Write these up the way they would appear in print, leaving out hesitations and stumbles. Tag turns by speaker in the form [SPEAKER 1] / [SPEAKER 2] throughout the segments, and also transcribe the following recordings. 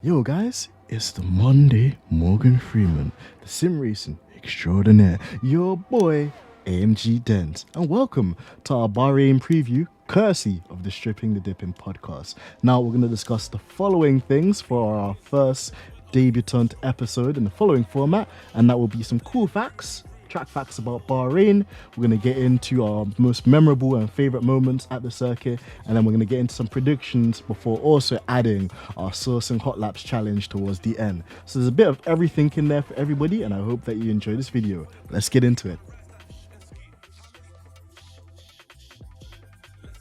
[SPEAKER 1] Yo guys, it's the Monday Morgan Freeman, the sim racing extraordinaire, your boy AMG Dent, and welcome to our Bahrain preview courtesy of the Stripping the Dipping podcast. Now we're going to discuss the following things for our first debutant episode in the following format, and that will be some cool facts, track facts about Bahrain. We're going to get into our most memorable and favorite moments at the circuit, and then we're going to get into some predictions before also adding our sourcing Hotlaps challenge towards the end. So there's a bit of everything in there for everybody, and I hope that you enjoy this video. Let's get into it.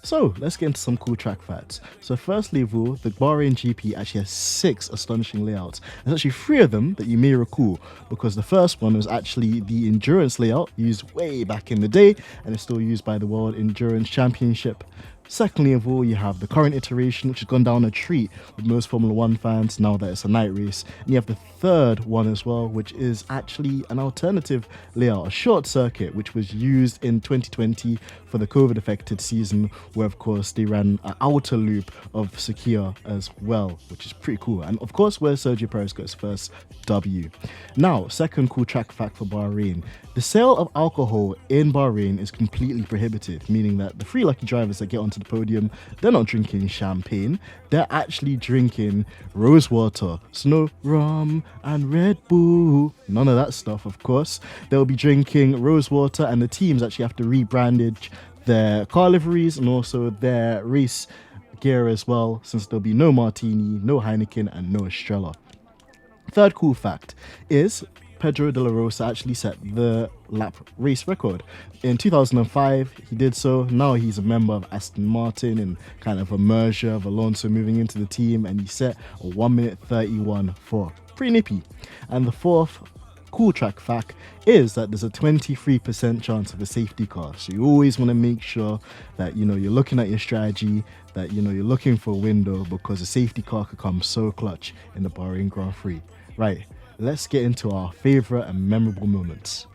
[SPEAKER 1] So let's get into some cool track facts. So firstly of all, the Bahrain GP actually has 6 astonishing layouts. There's actually 3 of them that you may recall, because the first one was actually the endurance layout used way back in the day, and it's still used by the World Endurance Championship. Secondly of all, you have the current iteration, which has gone down a treat with most Formula 1 fans now that it's a night race. And you have the third one as well, which is actually an alternative layout, a short circuit, which was used in 2020 for the COVID affected season, where of course they ran an outer loop of Sakhir as well, which is pretty cool. And of course, where Sergio Perez got his first W. Now, second cool track fact for Bahrain. The sale of alcohol in Bahrain is completely prohibited, meaning that the 3 lucky drivers that get onto the podium, they're not drinking champagne, they're actually drinking rose water. So no rum and Red Bull, none of that stuff, of course. They'll be drinking rose water, and the teams actually have to rebrandage their car liveries and also their race gear as well, since there'll be no martini, no Heineken, and no Estrella. Third cool fact is Pedro de la Rosa actually set the lap race record. In 2005, he did so. Now he's a member of Aston Martin and kind of a merger of Alonso moving into the team, and he set a 1 minute 31.4. Pretty nippy. And the fourth cool track fact is that there's a 23% chance of a safety car. So you always want to make sure that you're looking at your strategy, that you're looking for a window, because a safety car could come so clutch in the Bahrain Grand Prix. Right. Let's get into our favorite and memorable moments.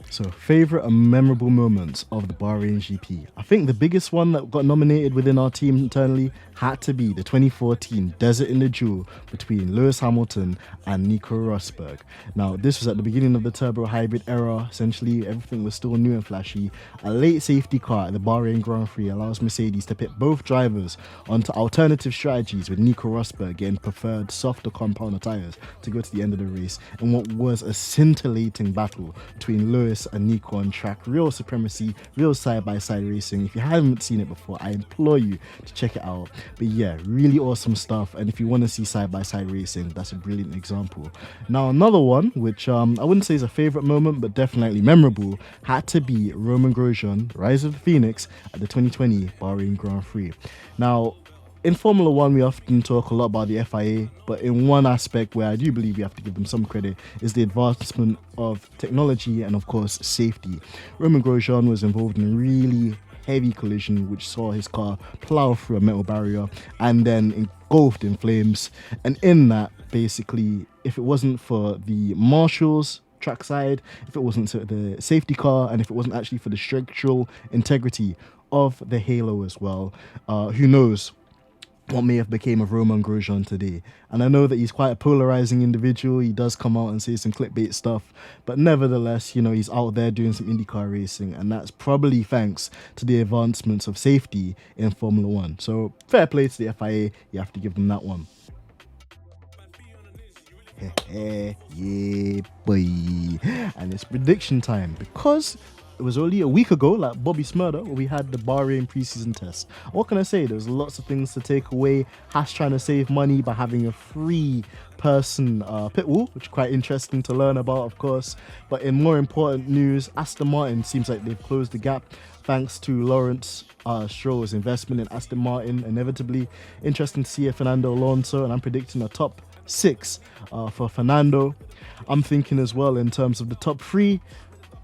[SPEAKER 1] So, favorite and memorable moments of the Bahrain GP. I think the biggest one that got nominated within our team internally had to be the 2014 Desert in the Jewel between Lewis Hamilton and Nico Rosberg. Now, this was at the beginning of the turbo hybrid era. Essentially, everything was still new and flashy. A late safety car at the Bahrain Grand Prix allows Mercedes to pit both drivers onto alternative strategies, with Nico Rosberg getting preferred softer compound tyres to go to the end of the race in what was a scintillating battle between Lewis and Nico on track. Real supremacy, real side-by-side racing. If you haven't seen it before, I implore you to check it out. But yeah, really awesome stuff. And if you want to see side-by-side racing, that's a brilliant example. Now, another one, which I wouldn't say is a favorite moment, but definitely memorable, had to be Romain Grosjean, Rise of the Phoenix, at the 2020 Bahrain Grand Prix. Now, in Formula 1, we often talk a lot about the FIA, but in one aspect where I do believe we have to give them some credit is the advancement of technology and, of course, safety. Romain Grosjean was involved in a really heavy collision which saw his car plow through a metal barrier and then engulfed in flames. And in that, basically, if it wasn't for the marshals trackside, if it wasn't for the safety car, and if it wasn't actually for the structural integrity of the halo as well, who knows what may have became of Romain Grosjean today. And I know that he's quite a polarizing individual. He does come out and say some clickbait stuff, but nevertheless, he's out there doing some IndyCar racing, and that's probably thanks to the advancements of safety in Formula 1. So fair play to the FIA, you have to give them that one. Yeah, boy. And it's prediction time, because it was only a week ago, like Bobby Smurder, where we had the Bahrain preseason test. What can I say? There's lots of things to take away. Haas trying to save money by having a free-person pit wall, which is quite interesting to learn about, of course. But in more important news, Aston Martin seems like they've closed the gap thanks to Lawrence Stroll's investment in Aston Martin. Inevitably, interesting to see a Fernando Alonso, and I'm predicting a top 6 for Fernando. I'm thinking as well in terms of the top 3.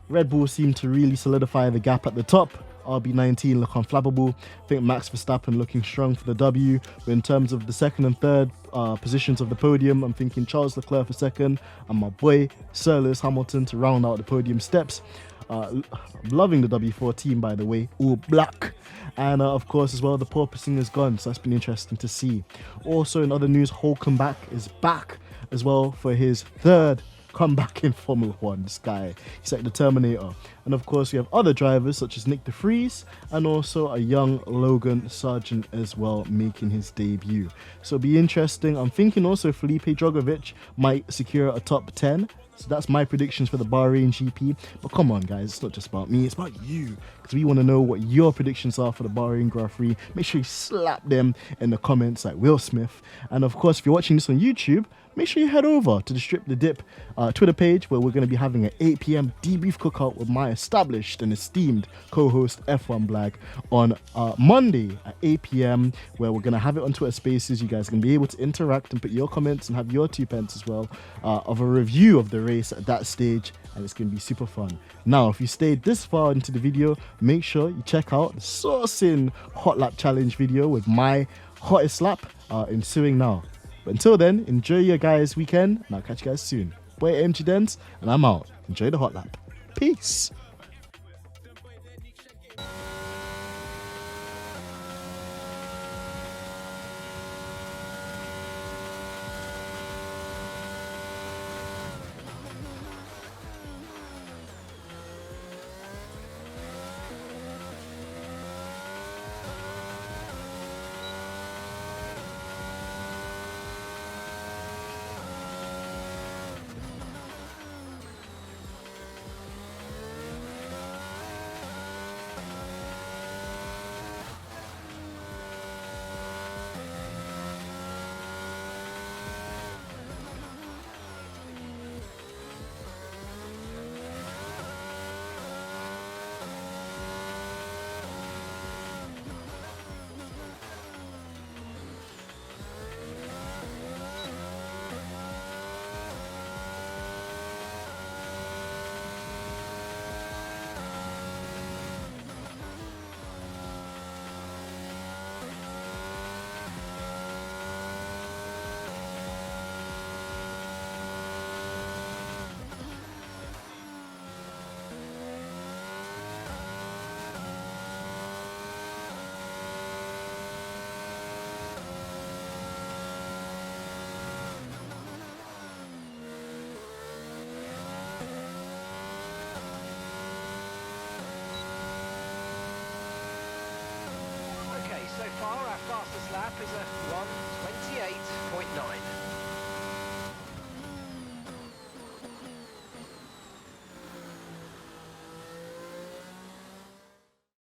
[SPEAKER 1] Red Bull seemed to really solidify the gap at the top. RB19 look unflappable. I think Max Verstappen looking strong for the W. But in terms of the second and third positions of the podium, I'm thinking Charles Leclerc for second and my boy Sir Lewis Hamilton to round out the podium steps. I'm loving the W14, by the way, all black. And of course, as well, the porpoising is gone, so that's been interesting to see. Also, in other news, Hulkenbach is back as well for his third comeback in Formula One. This guy, he's like the Terminator. And of course, we have other drivers such as Nick de Vries and also a young Logan Sargent as well making his debut. So it'll be interesting. I'm thinking also Felipe Drogovic might secure a top 10. So that's my predictions for the Bahrain GP. But come on, guys, it's not just about me, it's about you. Because we want to know what your predictions are for the Bahrain Grand Prix. Make sure you slap them in the comments like Will Smith. And of course, if you're watching this on YouTube, make sure you head over to the Strip the Dip Twitter page, where we're going to be having an 8 p.m. debrief cookout with my established and esteemed co-host F1 Blag on Monday at 8 p.m, where we're going to have it on Twitter Spaces. You guys are going to be able to interact and put your comments and have your 2 pence as well of a review of the race at that stage, and it's going to be super fun. Now, if you stayed this far into the video, make sure you check out the Sourcing Hotlap Challenge video with my hottest lap ensuing now. But until then, enjoy your guys' weekend, and I'll catch you guys soon. Boy MG Dents, and I'm out. Enjoy the hot lap. Peace.
[SPEAKER 2] So far, our fastest lap is a 1:28.9.